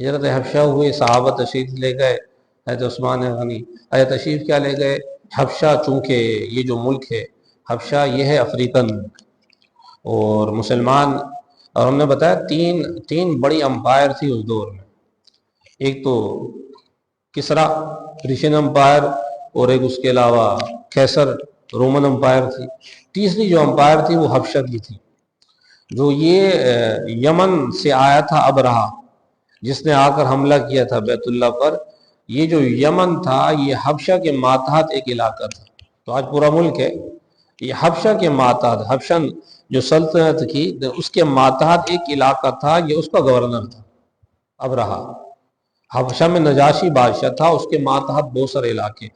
ہجرت حبشہ ہوئی، صحابہ تشریف لے گئے، حضرت عثمان غنی تشریف کیا لے گئے حبشہ، چونکہ یہ جو ملک ہے حبشہ یہ ہے افریقن ملک، اور مسلمان، اور ہم نے بتایا تین بڑی امپائر تھی اس دور میں، ایک تو کسرا رشین امپائر، اور ایک اس کے علاوہ کیسر رومن امپائر تھی، تیسری جو امپائر تھی وہ حبشہ کی تھی، جو یہ یمن سے آیا تھا ابرہہ، جس نے آ کر حملہ کیا تھا بیت اللہ پر۔ یہ جو یمن تھا یہ حبشہ کے ماتحت ایک علاقہ تھا، تو آج پورا ملک ہے یہ حبشہ کے ماتحت، حبشن جو سلطنت کی اس کے ماتحت ایک علاقہ تھا، یہ اس کا گورنر تھا ابرہہ۔ حبشہ میں نجاشی بادشاہ تھا، اس کے ماتحت بہت سارے علاقے،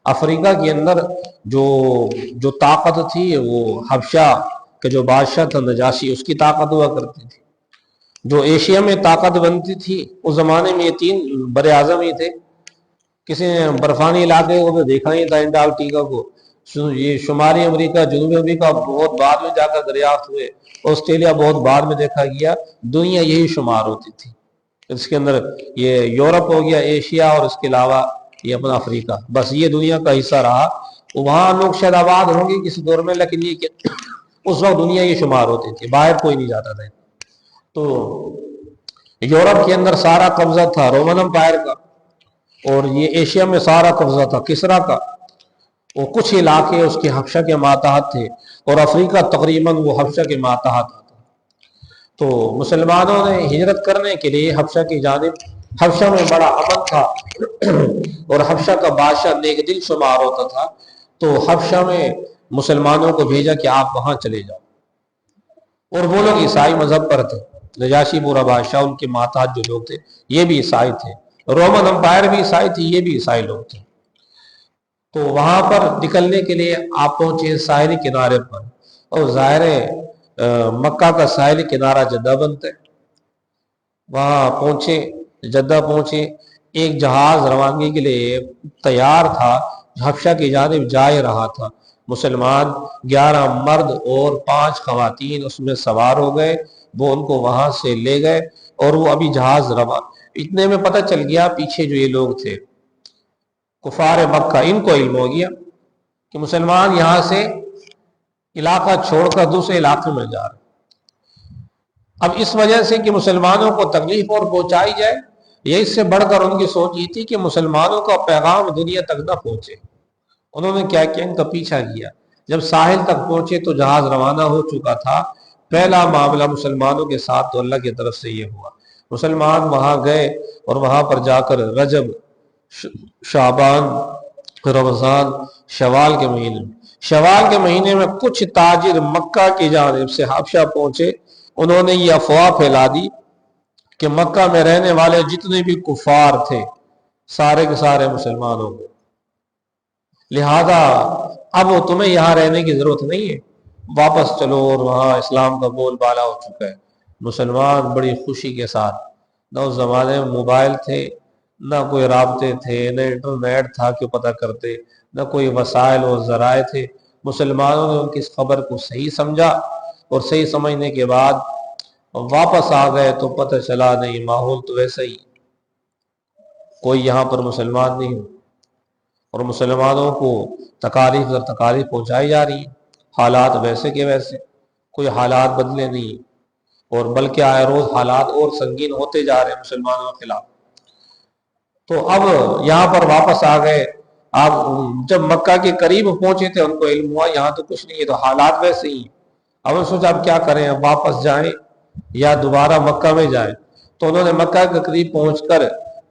افریقہ کے اندر جو طاقت تھی وہ حبشہ کہ جو بادشاہ تھا نجاشی، اس کی طاقت ہوا کرتی تھی۔ جو ایشیا میں طاقت بنتی تھی اس زمانے میں یہ تین بر اعظم ہی تھے، کسی نے برفانی علاقے کو تو دیکھا ہی تھا انٹارکٹیکا کو، یہ شمالی امریکہ، جنوبی امریکہ بہت بعد میں جا کر دریافت ہوئے، آسٹریلیا بہت بعد میں دیکھا گیا، دنیا یہی شمار ہوتی تھی، اس کے اندر یہ یورپ ہو گیا، ایشیا، اور اس کے علاوہ یہ اپنا افریقہ، بس یہ دنیا کا حصہ رہا۔ وہاں لوگ شاید آباد ہوں گے کسی دور میں، لیکن یہ اس وقت دنیا یہ شمار ہوتی تھی، باہر کوئی نہیں جاتا تھا۔ تو یورپ کے اندر سارا قبضہ تھا رومن امپائر کا، اور یہ ایشیا میں سارا قبضہ تھا کسرا کا، وہ کچھ علاقے اس کے حبشہ کے ماتحت تھے، اور افریقہ تقریباً وہ حبشہ کے ماتحت تھا۔ تو مسلمانوں نے ہجرت کرنے کے لیے حبشہ کی جانب، حبشہ میں بڑا امن تھا اور حبشہ کا بادشاہ نیک دل شمار ہوتا تھا، تو حبشہ میں مسلمانوں کو بھیجا کہ آپ وہاں چلے جاؤ، اور وہ لوگ عیسائی مذہب پر تھے، نجاشی پورا بادشاہ، ان کے ماتحت جو لوگ تھے یہ بھی عیسائی تھے، رومن امپائر بھی عیسائی تھی، یہ بھی عیسائی لوگ تھے۔ تو وہاں پر نکلنے کے لیے آپ پہنچے ساحلی کنارے پر، اور ظاہر مکہ کا ساحلی کنارہ جدہ بنتا ہے، وہاں پہنچے، جدہ پہنچے، ایک جہاز روانگی کے لیے تیار تھا، حبشہ کی جانب جا رہا تھا، مسلمان 11 مرد اور 5 خواتین اس میں سوار ہو گئے، وہ ان کو وہاں سے لے گئے، اور وہ ابھی جہاز روان، اتنے میں پتہ چل گیا پیچھے جو یہ لوگ تھے کفار مکہ، ان کو علم ہو گیا کہ مسلمان یہاں سے علاقہ چھوڑ کر دوسرے علاقے میں جا رہے۔ اب اس وجہ سے کہ مسلمانوں کو تکلیف اور پہنچائی جائے، یہ اس سے بڑھ کر ان کی سوچ یہ تھی کہ مسلمانوں کا پیغام دنیا تک نہ پہنچے، انہوں نے کیا کیا، ان کا پیچھا کیا۔ جب ساحل تک پہنچے تو جہاز روانہ ہو چکا تھا، پہلا معاملہ مسلمانوں کے ساتھ تو اللہ کی طرف سے یہ ہوا، مسلمان وہاں گئے، اور وہاں پر جا کر رجب، شعبان، رمضان، شوال کے مہینے میں کچھ تاجر مکہ کی جانب سے حبشہ پہنچے، انہوں نے یہ افواہ پھیلا دی کہ مکہ میں رہنے والے جتنے بھی کفار تھے سارے کے سارے مسلمان ہو گئے، لہذا اب تمہیں یہاں رہنے کی ضرورت نہیں ہے، واپس چلو، اور وہاں اسلام کا بول بالا ہو چکا ہے۔ مسلمان بڑی خوشی کے ساتھ، نہ اس زمانے میں موبائل تھے، نہ کوئی رابطے تھے، نہ انٹرنیٹ تھا کہ پتہ کرتے، نہ کوئی وسائل اور ذرائع تھے، مسلمانوں نے ان کی اس خبر کو صحیح سمجھا، اور صحیح سمجھنے کے بعد واپس آ گئے تو پتہ چلا نہیں، ماحول تو ویسا ہی، کوئی یہاں پر مسلمان نہیں، اور مسلمانوں کو تکالیف در تکالیف پہنچائی جا رہی ہیں، حالات ویسے کے ویسے، کوئی حالات بدلے نہیں، اور بلکہ آئے روز حالات اور سنگین ہوتے جا رہے ہیں مسلمانوں کے خلاف۔ تو اب یہاں پر واپس آ گئے، آپ جب مکہ کے قریب پہنچے تھے ان کو علم ہوا یہاں تو کچھ نہیں ہے، تو حالات ویسے ہی ہیں۔ اب انہوں نے سوچا اب کیا کریں، اب واپس جائیں یا دوبارہ مکہ میں جائیں، تو انہوں نے مکہ کے قریب پہنچ کر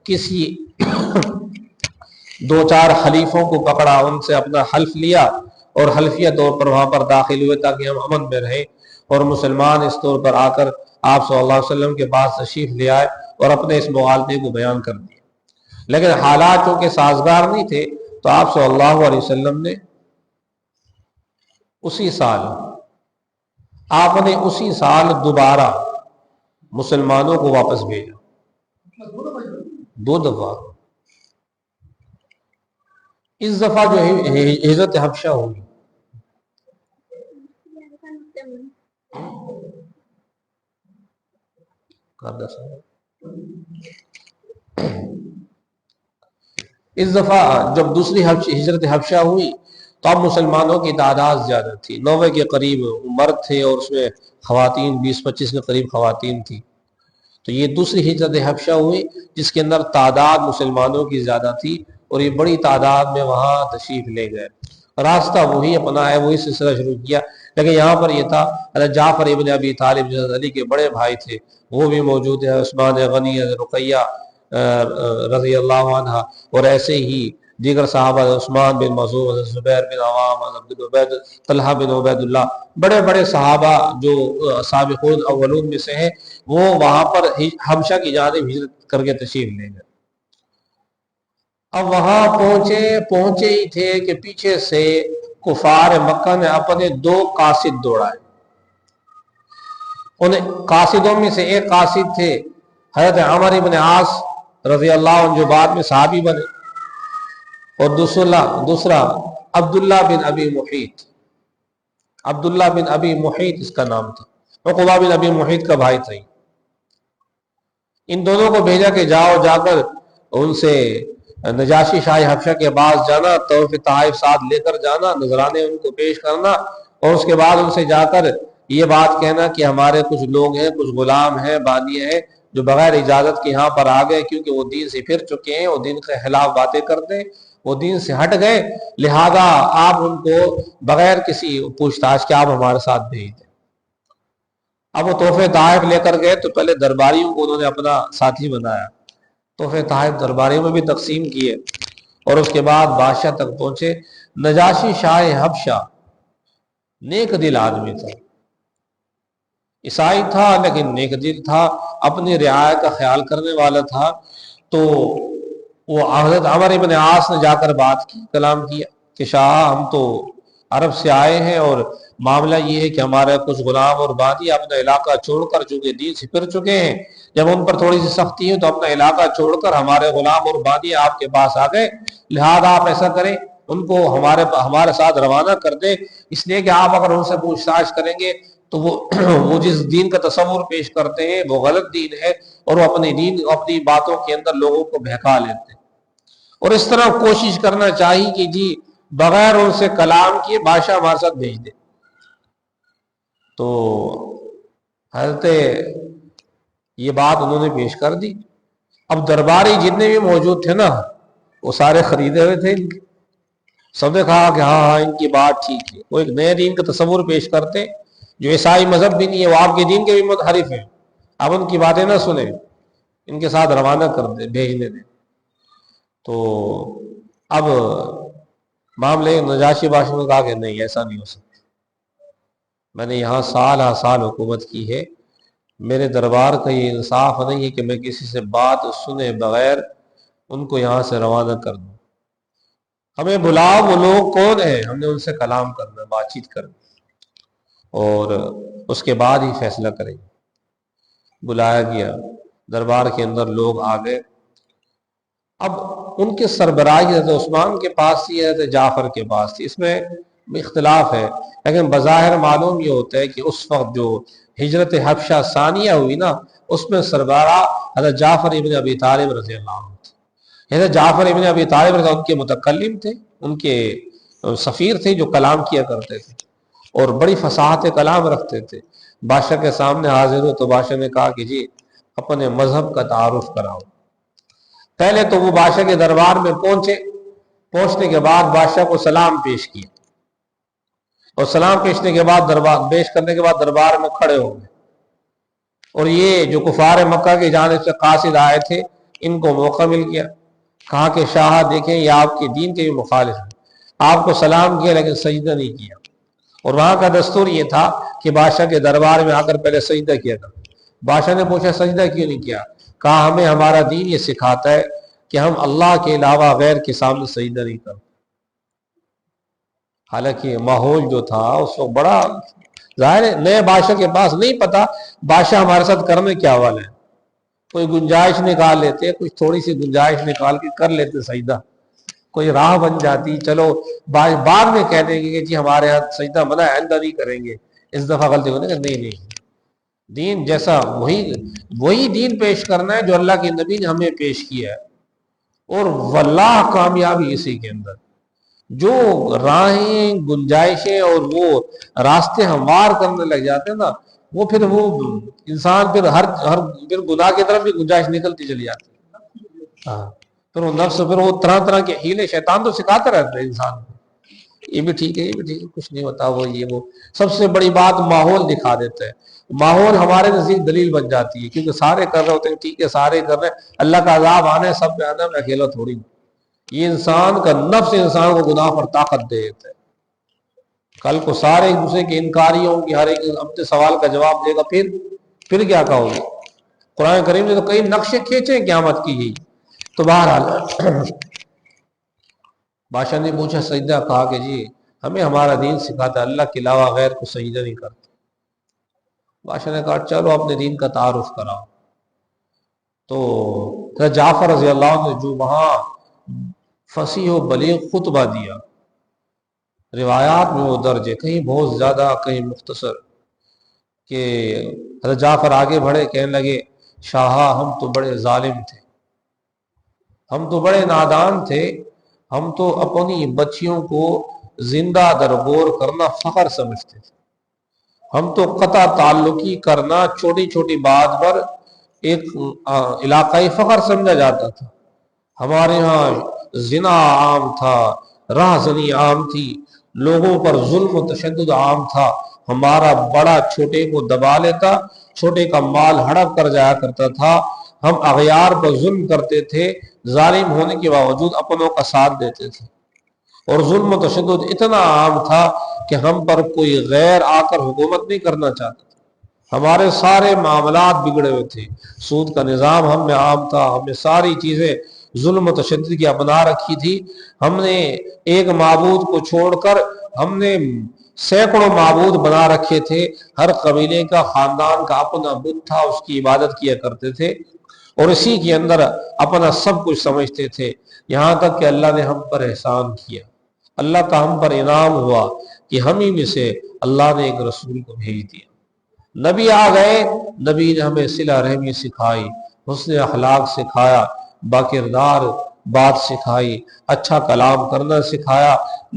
کسی 2-4 خلیفوں کو پکڑا، ان سے اپنا حلف لیا، اور حلفیہ طور پر وہاں پر داخل ہوئے تاکہ ہم امن میں رہیں، اور مسلمان اس طور پر آ کر آپ صلی اللہ علیہ وسلم کے پاس تشریف لے آئے اور اپنے اس مغالطے کو بیان کر دیا۔ لیکن حالات چونکہ سازگار نہیں تھے، تو آپ صلی اللہ علیہ وسلم نے اسی سال دوبارہ مسلمانوں کو واپس بھیجا، 2 دفعہ۔ اس دفعہ جو ہجرت حبشہ ہوگی، اس دفعہ جب دوسری ہجرت حبشہ ہوئی تو اب مسلمانوں کی تعداد زیادہ تھی، 90 کے قریب مرد تھے اور اس میں خواتین 20-25 کے قریب خواتین تھی۔ تو یہ دوسری ہجرت حبشہ ہوئی جس کے اندر تعداد مسلمانوں کی زیادہ تھی اور یہ بڑی تعداد میں وہاں تشریف لے گئے، راستہ وہی اپنا ہے، وہی سلسلہ شروع کیا۔ لیکن یہاں پر یہ تھا حضرت جعفر ابن ابی طالب جو علی کے بڑے بھائی تھے وہ بھی موجود ہے، عثمان غنی، رقیہ رضی اللہ عنہ، اور ایسے ہی دیگر صحابہ، عثمان بن مسعود، زبیر بن عوام، طلحہ بن عبید اللہ، بڑے بڑے صحابہ جو سابقون اولون میں سے ہیں، وہ وہاں پر حبشہ کی جانب ہجرت کر کے تشریف لے گئے۔ اب وہاں پہنچے ہی تھے کہ پیچھے سے کفار مکہ نے اپنے 2 قاصد دوڑائے۔ ان قاصدوں میں سے ایک قاصد تھے حضرت عمر بن عاص رضی اللہ عنہ جو بعد میں صحابی بنے، اور دوسرا عبداللہ بن ابی محیط۔ عبداللہ بن ابی محیط اس کا نام تھا، عقبہ بن ابی محیط کا بھائی تھا۔ ان دونوں کو بھیجا کہ جا کر ان سے نجاشی شاہ حبشہ کے پاس جانا، طواف طائف ساتھ لے کر جانا، نذرانے ان کو پیش کرنا، اور اس کے بعد ان سے جا کر یہ بات کہنا کہ ہمارے کچھ لوگ ہیں، کچھ غلام ہیں، بانی ہیں جو بغیر اجازت کے یہاں پر آ گئے، کیونکہ وہ دین سے پھر چکے ہیں، وہ دین کے خلاف باتیں کرتے ہیں، وہ دین سے ہٹ گئے، لہذا آپ ان کو بغیر کسی پوچھ تاچھ کے آپ ہمارے ساتھ بھیج دیں۔ اب وہ تحفے طائف لے کر گئے تو پہلے درباریوں کو انہوں نے اپنا ساتھی بنایا، تحفے طائف درباریوں میں بھی تقسیم کیے، اور اس کے بعد بادشاہ تک پہنچے۔ نجاشی شاہ حبشہ نیک دل آدمی تھا، عیسائی تھا لیکن نیک دل تھا، اپنی رعایا کا خیال کرنے والا تھا۔ تو وہ حضرت عمر بن عاص نے جا کر بات کی، کلام کیا کہ شاہ ہم تو عرب سے آئے ہیں اور معاملہ یہ ہے کہ ہمارے کچھ غلام اور بانی اپنا علاقہ چھوڑ کر چونکہ دین سے پھر چکے ہیں، جب ان پر تھوڑی سی سختی ہے تو اپنا علاقہ چھوڑ کر ہمارے غلام اور بانی آپ کے پاس آ گئے، لہذا آپ ایسا کریں ان کو ہمارے ساتھ روانہ کر دیں، اس لیے کہ آپ اگر ان سے پوچھ تاچھ کریں گے تو وہ جس دین کا تصور پیش کرتے ہیں وہ غلط دین ہے، اور وہ اپنی باتوں کے اندر لوگوں کو بہکا لیتے ہیں، اور اس طرح کوشش کرنا چاہیے کہ جی بغیر ان سے کلام کیے بادشاہ ہمارے ساتھ بھیج دے۔ تو حضرت یہ بات انہوں نے پیش کر دی۔ اب درباری جتنے بھی موجود تھے نا وہ سارے خریدے ہوئے تھے، سب نے کہا کہ ہاں ان کی بات ٹھیک ہے، وہ ایک نئے دین کا تصور پیش کرتے جو عیسائی مذہب بھی نہیں ہے، وہ آپ کے دین کے بھی منحرف ہیں، اب ان کی باتیں نہ سنیں، ان کے ساتھ روانہ کر دیں، بھیجنے دیں۔ تو اب معاملے نجاشی بادشاہ نے کہا کہ نہیں، ایسا نہیں ہو سکتا، میں نے یہاں سال ہر سال حکومت کی ہے، میرے دربار کا یہ انصاف نہیں ہے کہ میں کسی سے بات سنے بغیر ان کو یہاں سے روانہ کر دوں، ہمیں بلاؤ، وہ لوگ کون ہیں، ہم نے ان سے کلام کرنا، بات چیت کرنا، اور اس کے بعد ہی فیصلہ کریں۔ بلایا گیا، دربار کے اندر لوگ آ گئے۔ اب ان کے سربراہی حضرت عثمان کے پاس تھی، حضرت جعفر کے پاس تھی، اس میں اختلاف ہے، لیکن بظاہر معلوم یہ ہوتا ہے کہ اس وقت جو ہجرت حبشہ ثانیہ ہوئی نا اس میں سربراہ حضرت جعفر ابن ابی طالب رضی اللہ عنہ تھے۔ حضرت جعفر ابن ابی طالب رضی اللہ عنہ ان کے متکلم تھے، ان کے سفیر تھے جو کلام کیا کرتے تھے اور بڑی فصاحت کلام رکھتے تھے۔ بادشاہ کے سامنے حاضر ہو تو بادشاہ نے کہا کہ جی اپنے مذہب کا تعارف کراؤ۔ پہلے تو وہ بادشاہ کے دربار میں پہنچنے کے بعد بادشاہ کو سلام پیش کیا، اور سلام پیش کرنے کے بعد دربار میں کھڑے ہو گئے، اور یہ جو کفار مکہ کی جانب سے قاصد آئے تھے ان کو موقع مل گیا، کہا کہ شاہ دیکھیں یہ آپ کے دین کے بھی مخالف ہیں، آپ کو سلام کیا لیکن سجدہ نہیں کیا، اور وہاں کا دستور یہ تھا کہ بادشاہ کے دربار میں آ کر پہلے سجدہ کیا تھا۔ بادشاہ نے پوچھا سجدہ کیوں نہیں کیا؟ کہا ہمیں ہمارا دین یہ سکھاتا ہے کہ ہم اللہ کے علاوہ غیر کے سامنے سجدہ نہیں کرتے۔ حالانکہ ماحول جو تھا اس وقت بڑا ظاہر ہے، نئے بادشاہ کے پاس نہیں پتا بادشاہ ہمارے ساتھ کرنے کیا والے ہیں، کوئی گنجائش نکال لیتے، کچھ تھوڑی سی گنجائش نکال کے کر لیتے سجدہ، کوئی راہ بن جاتی، چلو بعد میں کہہ دیں گے کہ جی ہمارے ہاں سجدہ منع ہے، آئندہ نہیں کریں گے، اس دفعہ غلطی ہونے کہ نہیں دین جیسا وہی دین پیش کرنا ہے جو اللہ کے نبی نے ہمیں پیش کیا ہے، اور واللہ کامیابی اسی کے اندر۔ جو راہیں گنجائشیں اور وہ راستے ہموار کرنے لگ جاتے ہیں نا، پھر وہ انسان پھر گناہ کی طرف بھی گنجائش نکلتی چلی جاتی ہے۔ ہاں، پھر وہ نفس، پھر وہ طرح طرح کے ہیلے شیطان تو سکھاتا رہتا ہے انسان کو، یہ بھی ٹھیک ہے، یہ بھی ٹھیک ہے، کچھ نہیں ہوتا، وہ سب سے بڑی بات ماحول دکھا دیتا ہے۔ ماحول ہمارے نزدیک دلیل بن جاتی ہے، کیونکہ سارے کر رہے ہوتے ہیں، ٹھیک ہے سارے کر رہے ہیں، اللہ کا عذاب آنا ہے، سب پہ آنا ہے، میں اکیلا تھوڑی ہوں۔ یہ انسان کا نفس انسان کو گناہ پر طاقت دے دیتا ہے۔ کل کو سارے ایک دوسرے کے انکاری ہوں گے، ہر ایک اپنے سوال کا جواب دے گا، پھر کیا کہو گے؟ قرآن کریم نے تو کئی نقشے کھینچے قیامت کی ہی۔ تو بہرحال بادشاہ نے پوچھا، سجدہ، کہا کہ جی ہمیں ہمارا دین سکھاتا ہے، اللہ کے علاوہ غیر کو سجدہ نہیں کرتا۔ بادشاہ نے کہا چلو اپنے دین کا تعارف کراؤ۔ تو حضرت جعفر رضی اللہ عنہ نے جو وہاں فصیح و بلیغ خطبہ دیا، روایات میں وہ درج ہے، کہیں بہت زیادہ کہیں مختصر، کہ حضرت جعفر آگے بڑھے، کہنے لگے شاہا ہم تو بڑے ظالم تھے، ہم تو بڑے نادان تھے، ہم تو اپنی بچیوں کو زندہ درگور کرنا فخر سمجھتے تھے، ہم تو قطع تعلقی کرنا چھوٹی چھوٹی بات پر ایک علاقائی فخر سمجھا جاتا تھا۔ ہمارے ہاں زنا عام تھا، راہزنی عام تھی، لوگوں پر ظلم و تشدد عام تھا، ہمارا بڑا چھوٹے کو دبا لیتا، چھوٹے کا مال ہڑپ کر جایا کرتا تھا، ہم اغیار پر ظلم کرتے تھے، ظالم ہونے کے باوجود اپنوں کا ساتھ دیتے تھے، اور ظلم و تشدد اتنا عام تھا کہ ہم پر کوئی غیر آ کر حکومت نہیں کرنا چاہتا تھا، ہمارے سارے معاملات بگڑے ہوئے تھے، سود کا نظام ہم میں عام تھا، ہمیں ساری چیزیں ظلم و تشدد کی اپنا رکھی تھی، ہم نے ایک معبود کو چھوڑ کر ہم نے سینکڑوں معبود بنا رکھے تھے، ہر قبیلے کا خاندان کا اپنا بت تھا، اس کی عبادت کیا کرتے تھے، اور اسی کے اندر اپنا سب کچھ سمجھتے تھے، یہاں تک کہ اللہ نے ہم پر احسان کیا، اللہ کا ہم پر انعام ہوا کہ ہم ہی میں سے اللہ نے ایک رسول کو بھیج دیا، نبی آ گئے، نبی نے ہمیں صلہ رحمی سکھائی، حسن اخلاق سکھایا، باکردار بات سکھائی، اچھا کلام کرنا سکھایا،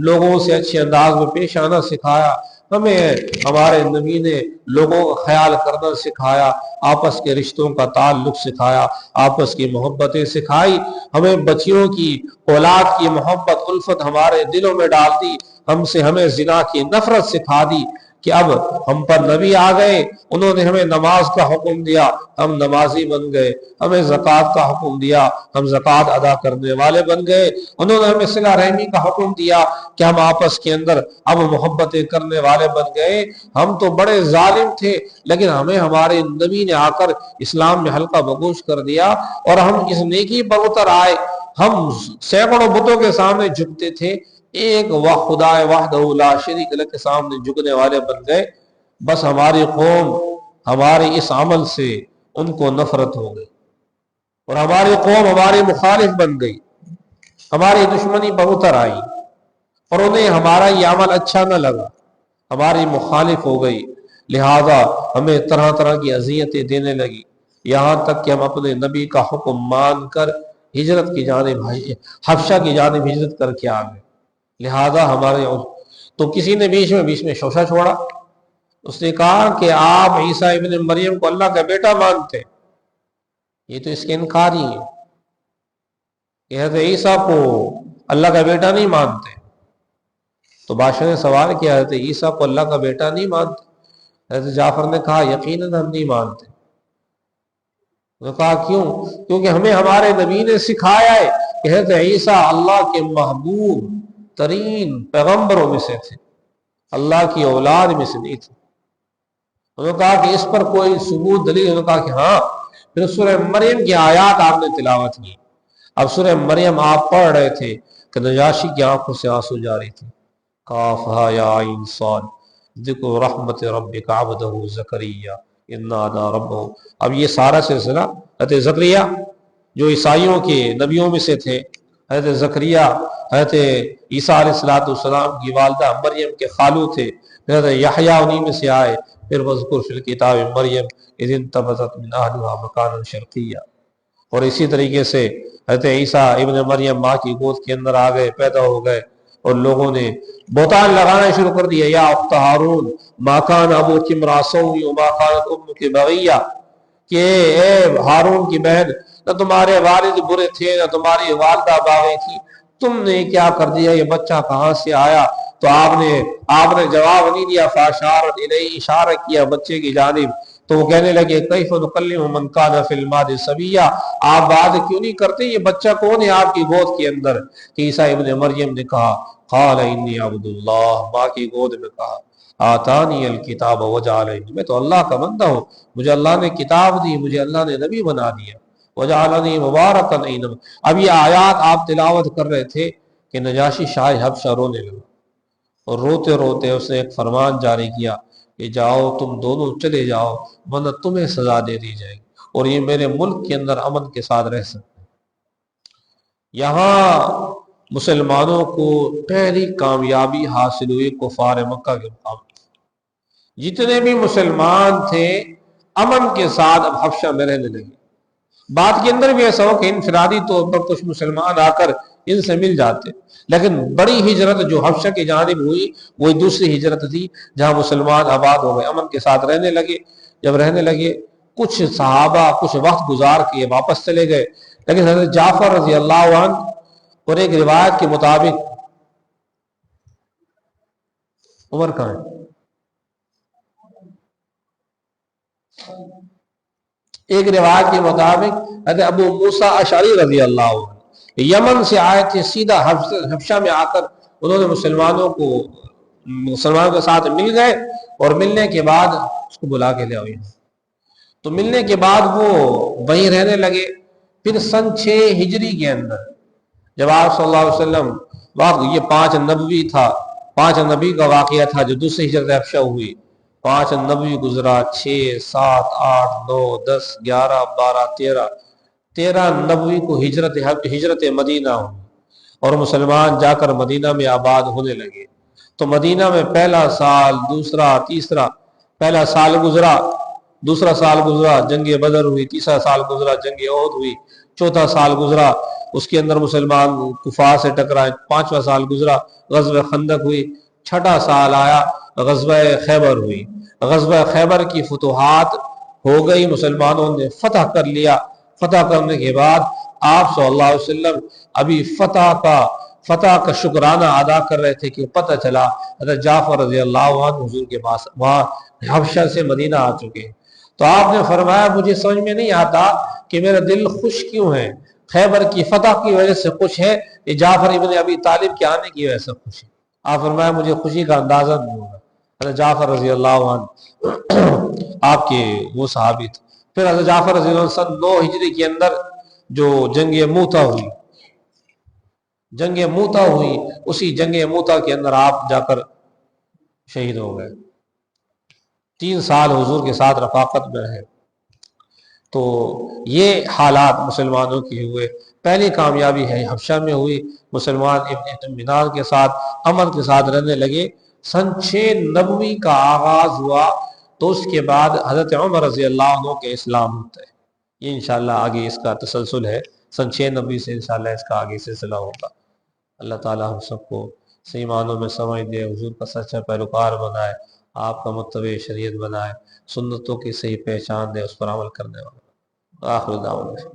لوگوں سے اچھے انداز میں پیش آنا سکھایا، ہمیں ہمارے نبی نے لوگوں کا خیال کرنا سکھایا، آپس کے رشتوں کا تعلق سکھایا، آپس کی محبتیں سکھائی، ہمیں بچیوں کی اولاد کی محبت الفت ہمارے دلوں میں ڈال دی، ہمیں زنا کی نفرت سکھا دی، کہ اب ہم پر نبی آ گئے، انہوں نے ہمیں نماز کا حکم دیا، ہم نمازی بن گئے، ہمیں زکوٰۃ کا حکم دیا، ہم زکوٰۃ ادا کرنے والے بن گئے، انہوں نے ہمیں صلہ رحمی کا حکم دیا کہ ہم آپس کے اندر اب محبتیں کرنے والے بن گئے، ہم تو بڑے ظالم تھے، لیکن ہمیں ہمارے نبی نے آ کر اسلام میں حلقہ بگوش کر دیا، اور ہم اس نیکی پر اتر آئے، ہم سینکڑوں بتوں کے سامنے جھکتے تھے، ایک خدا وحدہ لا شریک لہ کے سامنے جھکنے والے بن گئے، بس ہماری قوم ہمارے اس عمل سے ان کو نفرت ہو گئی، اور ہماری قوم ہماری مخالف بن گئی، ہماری دشمنی پر اتر آئی، اور انہیں ہمارا یہ عمل اچھا نہ لگا، ہماری مخالف ہو گئی، لہذا ہمیں طرح طرح کی اذیتیں دینے لگی، یہاں تک کہ ہم اپنے نبی کا حکم مان کر ہجرت کی جانب حبشہ کی جانب ہجرت کر کے آ گئے، لہذا ہمارے تو کسی نے بیچ میں شوشہ چھوڑا، اس نے کہا کہ آپ عیسیٰ ابن مریم کو اللہ کا بیٹا مانتے، یہ تو اس کے انکاری ہے، کہ حضرت عیسیٰ کو اللہ کا بیٹا نہیں مانتے۔ تو بادشاہ نے سوال کیا، حضرت عیسیٰ کو اللہ کا بیٹا نہیں مانتے؟ حضرت جعفر نے کہا یقیناً ہم نہیں مانتے۔ نے کہا کیوں؟ کیونکہ ہمیں ہمارے نبی نے سکھایا ہے کہ حضرت عیسیٰ اللہ کے محبوب ترین پیغمبروں میں سے تھے، اللہ کی اولاد میں سے نہیں تھے۔ انہوں نے کہا کہ اس پر کوئی ثبوت دلیل؟ انہوں نے کہا کہ ہاں۔ پھر سورہ مریم کی آیات آپ نے تلاوت کی، اب سورہ مریم آپ پڑھ رہے تھے کہ نجاشی کی آنکھوں سے آنسو جاری تھے، کافہا یا عین صاد ذکر رحمت ربک عبدہ زکریا اذ نادی ربہ۔ اب یہ سارا سلسلہ حضرت زکریا جو عیسائیوں کے نبیوں میں سے تھے، حضرت زکریا حضرت عیسیٰ علیہ السلام کی والدہ مریم کے خالو تھے، حضرت یحییٰ انہی میں سے آئے، پھر وذکر فی الکتاب مریم اذ انتبذت من اہلها مکانا شرقیا، اور اسی طریقے سے حضرت عیسیٰ ابن مریم ماں کی گود کے اندر آ گئے، پیدا ہو گئے، اور لوگوں نے بہتان لگانا شروع کر دیا، یا اخت ہارون ما کان ابوک امرأ سوء وما کانت امک بغیہ، کہ اے ہارون کی بہن، نہ تمہارے والد برے تھے نہ تمہاری والدہ باغی تھی، تم نے کیا کر دیا، یہ بچہ کہاں سے آیا؟ تو آپ نے جواب نہیں دیا، فاشارت الیہ، اشارہ کیا بچے کی جانب، تو وہ کہنے لگے کیف نکلم من کان فی المہد صبیا، آپ بات کیوں نہیں کرتے، یہ بچہ کون ہے آپ کی گود کے اندر؟ کہ عیسیٰ ابن مریم نے کہا قال انی عبد اللہ، ماں کی گود میں کہا آتانی الکتاب وجعلنی، میں تو اللہ کا بندہ ہوں، مجھے اللہ نے کتاب دی، مجھے اللہ نے نبی بنا دیا، وجعلنی مبارکا اینما۔ اب یہ آیات آپ تلاوت کر رہے تھے کہ نجاشی شاہ حبشہ رونے لگا، اور روتے روتے اس نے ایک فرمان جاری کیا کہ جاؤ تم دونوں چلے جاؤ، ورنہ تمہیں سزا دے دی جائے گی، اور یہ میرے ملک کے اندر امن کے ساتھ رہ سکتے۔ یہاں مسلمانوں کو پہلی کامیابی حاصل ہوئی کفار مکہ کے مقابلے، جتنے بھی مسلمان تھے امن کے ساتھ اب حبشہ میں رہنے لگے۔ بات کے اندر بھی ایسا ہو کہ انفرادی طور پر کچھ مسلمان آ کر ان سے مل جاتے، لیکن بڑی ہجرت جو حبشہ کی جانب ہوئی وہی دوسری ہجرت تھی، جہاں مسلمان آباد ہو گئے، امن کے ساتھ رہنے لگے۔ جب رہنے لگے کچھ صحابہ کچھ وقت گزار کے واپس چلے گئے، لیکن حضرت جعفر رضی اللہ عنہ اور ایک روایت کے مطابق عمر کہاں ہے؟ ایک روایت کے مطابق حضرت ابو موسیٰ اشعری رضی اللہ عنہ یمن سے آئے تھے، سیدھا حبشہ میں آ کر انہوں نے مسلمانوں کے ساتھ مل گئے، اور ملنے کے بعد اس کو بلا کے لے آئے، تو ملنے کے بعد وہ وہیں رہنے لگے۔ پھر سن 6 ہجری کے اندر جب آپ صلی اللہ علیہ وسلم، یہ 5 نبوی تھا، 5 نبی کا واقعہ تھا جو دوسری ہجرت حبشہ ہوئی، 5 نبوی گزرا، 6 7 8 9 10 11 12 13 نبوی کو ہجرت مدینہ ہوئی، اور مسلمان جا کر مدینہ میں آباد ہونے لگے۔ تو مدینہ میں پہلا سال، دوسرا، تیسرا، پہلا سال گزرا، دوسرا سال گزرا جنگ بدر ہوئی، تیسرا سال گزرا جنگ احد ہوئی، چوتھا سال گزرا اس کے اندر مسلمان کفار سے ٹکرائے، 5واں سال گزرا غزوہ خندق ہوئی، 6واں سال آیا غزوہ خیبر ہوئی۔ غزوہ خیبر کی فتوحات ہو گئی، مسلمانوں نے فتح کر لیا۔ فتح کرنے کے بعد آپ صلی اللہ علیہ وسلم ابھی فتح کا شکرانہ ادا کر رہے تھے کہ پتہ چلا حضرت جعفر رضی اللہ عنہ حضور کے پاس وہاں حبشہ سے مدینہ آ چکے ہیں۔ تو آپ نے فرمایا مجھے سمجھ میں نہیں آتا کہ میرا دل خوش کیوں ہے، خیبر کی فتح کی وجہ سے خوش ہے یا جعفر ابن ابی طالب کے آنے کی وجہ سے خوش ہے؟ آپ فرمایا مجھے خوشی کا اندازہ نہیں ہوگا۔ حضرت جعفر رضی اللہ عنہ آپ کے وہ صحابی تھے۔ پھر حضرت جعفر رضی اللہ عنہ سن 9 ہجری کے اندر جو جنگ موتا ہوئی، اسی جنگ موتا کے اندر آپ جا کر شہید ہو گئے۔ 3 سال حضور کے ساتھ رفاقت میں رہے۔ تو یہ حالات مسلمانوں کے ہوئے۔ پہلی کامیابی ہے حبشہ میں ہوئی، مسلمان اطمینان کے ساتھ امن کے ساتھ رہنے لگے۔ سن 6 نبوی کا آغاز ہوا، تو اس کے بعد حضرت عمر رضی اللہ عنہ کے اسلام ہوتا ہے۔ یہ انشاءاللہ آگے اس کا تسلسل ہے، سن 6 نبوی سے انشاءاللہ اس کا آگے سلسلہ ہوگا۔ اللہ تعالیٰ ہم سب کو صحیح معنوں میں سمجھ دے، حضور کا سچا پیروکار بنائے، آپ کا متبع شریعت بنائے، سنتوں کی صحیح پہچان دے، اس پر عمل کرنے والا۔ آخر دعوانا